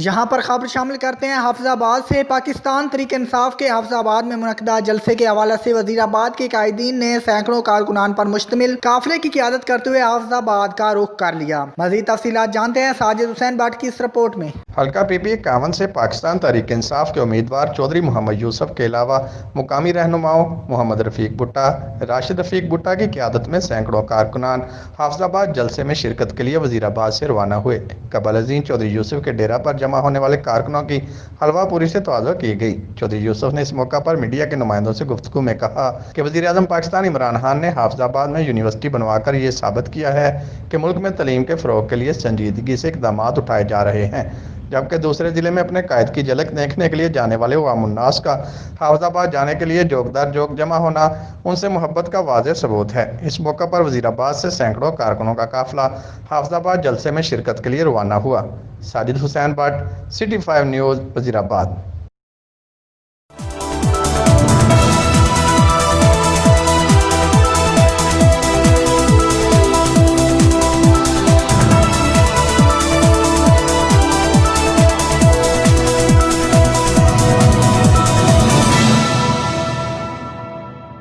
यहाँ पर खबर शामिल करते हैं हाफिजाबाद से। पाकिस्तान तहरीक इंसाफ के हाफिजाबाद में मुनक्किदा जलसे के हवाले से वजीराबाद के कायदीन ने सैकड़ों कारकुनान पर मुश्तमिल काफिले की क़ियादत करते हुए हाफिजाबाद का रुख कर लिया। मज़ीद तफसीलात जानते हैं साजिद हुसैन भट्ट की इस रिपोर्ट में। हल्का पीपी 51 से पाकिस्तान तहरीक इंसाफ के उम्मीदवार चौधरी मोहम्मद यूसुफ के अलावा मुकामी रहनुमाओं मोहम्मद रफीक भुट्टा, राशिद रफीक भुट्टा की क़ियादत में सैकड़ों कारकुनान हाफिजाबाद जलसे में शिरकत के लिए वजीराबाद से रवाना हुए। कबल अजीम चौधरी यूसुफ के डेरा पर जमा होने वाले कारकुनों की हलवापुरी से तवाज़ुह की गई। चौधरी यूसुफ ने इस मौका पर मीडिया के नुमाइंदों से गुफ्तगू में कहा कि वज़ीर आज़म पाकिस्तान इमरान खान ने हाफिजाबाद में यूनिवर्सिटी बनवाकर ये साबित किया है कि मुल्क में तलीम के फ़रोग के लिए संजीदगी से इक़दाम उठाए जा रहे हैं, जबकि दूसरे ज़िले में अपने कायद की झलक देखने के लिए जाने वाले अवामुन्नास का हाफिजाबाद जाने के लिए जोगदार जोग जमा होना उनसे मोहब्बत का वाज़ेह सबूत है। इस मौका पर वज़ीराबाद से सैकड़ों कारकुनों का काफिला हाफिजाबाद जलसे में शिरकत के लिए रवाना हुआ। Sajid Hussain Bhatt, city 5 news, Wazirabad.